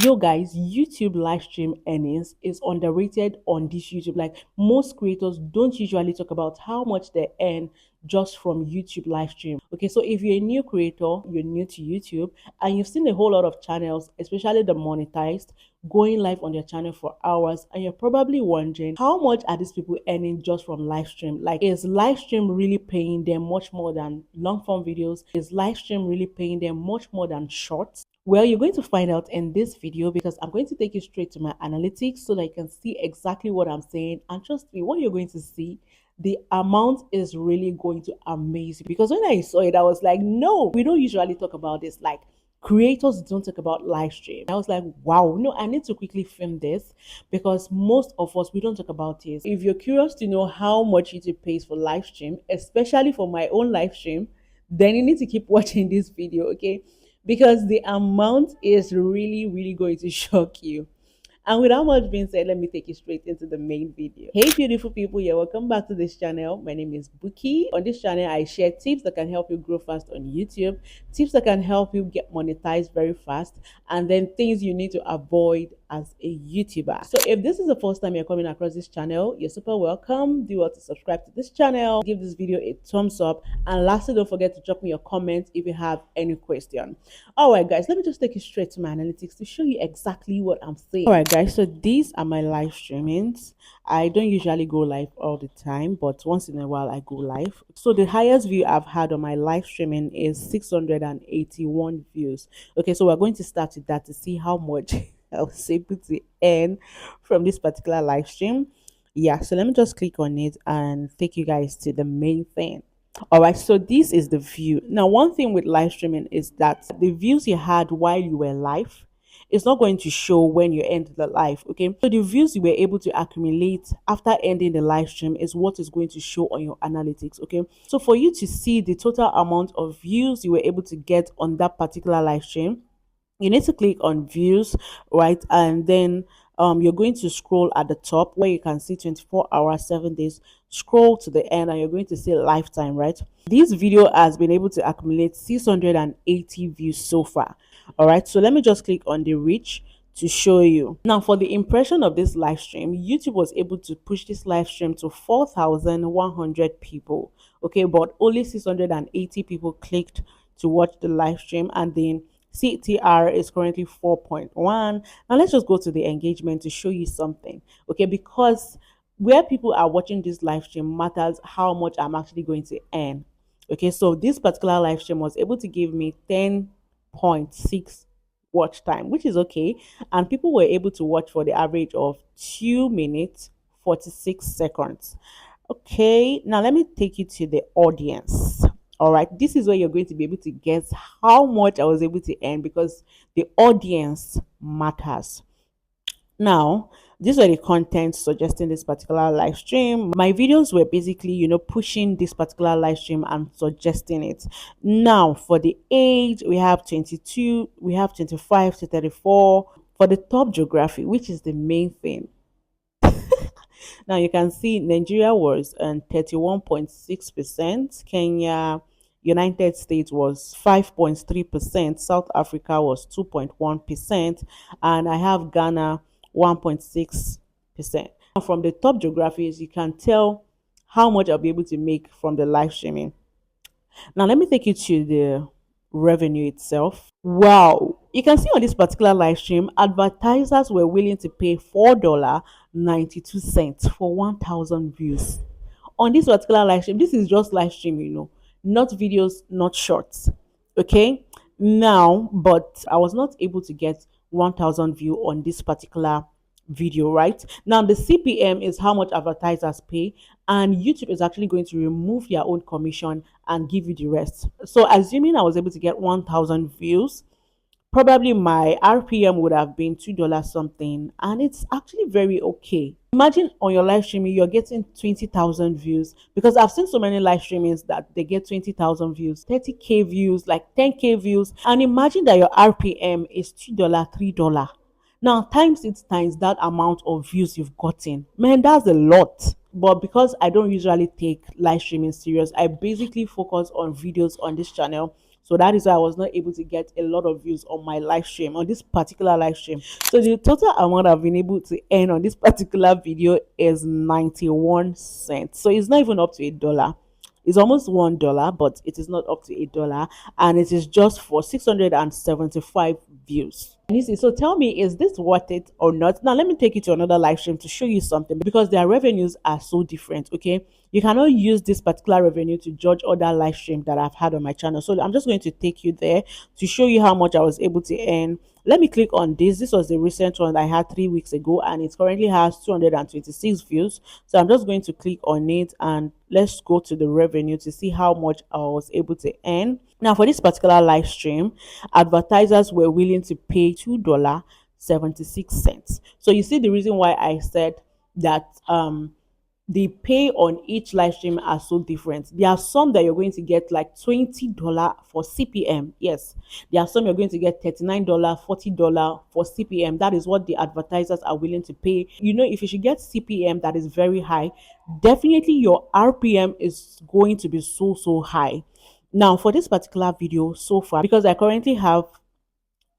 Yo guys, YouTube live stream earnings is underrated on this YouTube. Like most creators don't usually talk about how much they earn just from YouTube live stream. Okay, so if you're a new creator, you're new to YouTube, and you've seen a whole lot of channels, especially the monetized, going live on their channel for hours, and you're probably wondering how much are these people earning just from live stream? Like, is live stream really paying them much more than long form videos? Is live stream really paying them much more than shorts? Well, you're going to find out in this video because I'm going to take you straight to my analytics so that you can see exactly what I'm saying. And trust me, what you're going to see, the amount is really going to amaze you. Because when I saw it, I was like, no, we don't usually talk about this. Like, creators don't talk about live stream. I was like, wow, no, I need to quickly film this because most of us, we don't talk about it. If you're curious to know how much YouTube pays for live stream, especially for my own live stream, then you need to keep watching this video, okay? Because the amount is really going to shock you. And without much being said, let me take you straight into the main video. Hey beautiful people, yeah, welcome back to this channel. My name is Buki. On this channel, I share tips that can help you grow fast on YouTube, tips that can help you get monetized very fast, and then things you need to avoid as a YouTuber. So if this is the first time you're coming across this channel, you're super welcome. Do want to subscribe to this channel, give this video a thumbs up, and lastly, don't forget to drop me your comments if you have any question. All right guys, let me just take you straight to my analytics to show you exactly what I'm saying. All right guys, so these are my live streamings. I don't usually go live all the time, but once in a while I go live. So the highest view I've had on my live streaming is 681 views. Okay, so we're going to start with that to see how much I was able to earn from this particular live stream. Yeah, so let me just click on it and take you guys to the main thing. All right, so this is the view. Now, one thing with live streaming is that the views you had while you were live, it's not going to show when you end the live. Okay, so the views you were able to accumulate after ending the live stream is what is going to show on your analytics. Okay, so for you to see the total amount of views you were able to get on that particular live stream, you need to click on views, right? And then you're going to scroll at the top where you can see 24 hours 7 days. Scroll to the end and you're going to see lifetime, right? This video has been able to accumulate 680 views so far. All right, so let me just click on the reach to show you. Now for the impression of this live stream, YouTube was able to push this live stream to 4,100 people. Okay, but only 680 people clicked to watch the live stream, and then CTR is currently 4.1. Now let's just go to the engagement to show you something. Okay, because where people are watching this live stream matters how much I'm actually going to earn. Okay, so this particular live stream was able to give me 10.6 watch time, which is okay. And people were able to watch for the average of 2 minutes 46 seconds. Okay, now let me take you to the audience. All right, this is where you're going to be able to guess how much I was able to earn because the audience matters. Now, these were the content suggesting this particular live stream. My videos were basically, pushing this particular live stream and suggesting it. Now, for the age, we have 22, we have 25 to 34. For the top geography, which is the main thing. Now you can see Nigeria was 31.6%, Kenya, United States was 5.3%, South Africa was 2.1%, and I have Ghana 1.6%. From the top geographies, you can tell how much I'll be able to make from the live streaming. Now let me take you to the revenue itself. Wow, you can see on this particular live stream, advertisers were willing to pay $4.92 for 1,000 views on this particular live stream. This is just live stream, not videos, not shorts. Okay, now, but I was not able to get 1,000 view on this particular video. Right now, the CPM is how much advertisers pay, and YouTube is actually going to remove their own commission and give you the rest. So assuming I was able to get 1,000 views, probably my RPM would have been $2 something, and it's actually very okay. Imagine on your live streaming you're getting 20,000 views, because I've seen so many live streamings that they get 20,000 views, 30k views, like 10k views, and imagine that your RPM is $2, $3. Now times it times that amount of views you've gotten, man, that's a lot. But because I don't usually take live streaming serious, I basically focus on videos on this channel. So that is why I was not able to get a lot of views on my live stream, on this particular live stream. So the total amount I've been able to earn on this particular video is 91 cents. So it's not even up to $1. It's almost $1, but it is not up to $1, and it is just for 675 views. So tell me, is this worth it or not? Now let me take you to another live stream to show you something, because their revenues are so different. Okay, you cannot use this particular revenue to judge other live streams that I've had on my channel. So I'm just going to take you there to show you how much I was able to earn. Let me click on this. This was the recent one I had 3 weeks ago, and it currently has 226 views. So I'm just going to click on it, and let's go to the revenue to see how much I was able to earn. Now for this particular live stream, advertisers were willing to pay $2.76. So you see the reason why I said that the pay on each live stream are so different. There are some that you're going to get like $20 for CPM. Yes. There are some you're going to get $39, $40 for CPM. That is what the advertisers are willing to pay. You know, if you should get CPM that is very high, definitely your RPM is going to be so high. Now for this particular video so far, because I currently have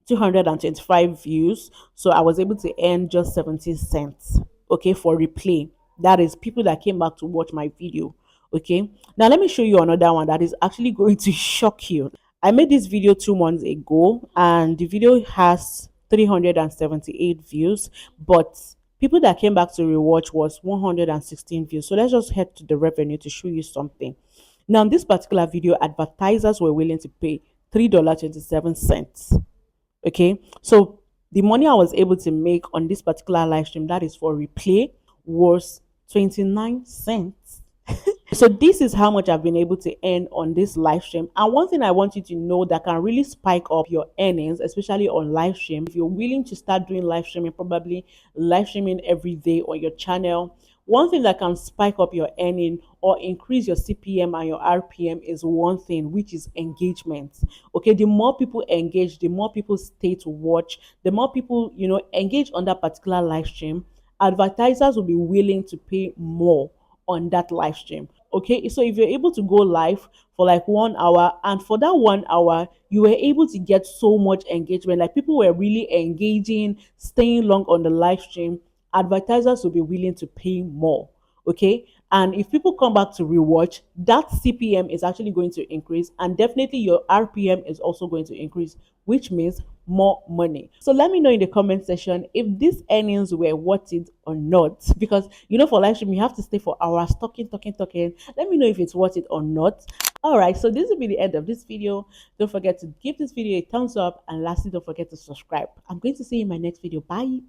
225 views, so I was able to earn just 70 cents, okay, for replay. That is people that came back to watch my video. Okay, now let me show you another one that is actually going to shock you. I made this video 2 months ago, and the video has 378 views, but people that came back to rewatch was 116 views. So let's just head to the revenue to show you something. Now in this particular video, advertisers were willing to pay $3.27. Okay, so the money I was able to make on this particular live stream, that is for replay, was 29 cents. So this is how much I've been able to earn on this live stream. And one thing I want you to know that can really spike up your earnings, especially on live stream, if you're willing to start doing live streaming, probably live streaming every day on your channel, one thing that can spike up your earning or increase your CPM and your RPM is one thing, which is engagement. Okay, the more people engage, the more people stay to watch, the more people, engage on that particular live stream, advertisers will be willing to pay more on that live stream. Okay, so if you're able to go live for like 1 hour, and for that 1 hour you were able to get so much engagement, like people were really engaging, staying long on the live stream, advertisers will be willing to pay more. Okay, and if people come back to rewatch, that CPM is actually going to increase, and definitely your RPM is also going to increase, which means more money. So let me know in the comment section if these earnings were worth it or not, because for live stream you have to stay for hours talking. Let me know if it's worth it or not. All right, so this will be the end of this video. Don't forget to give this video a thumbs up, and lastly, don't forget to subscribe. I'm going to see you in my next video. Bye.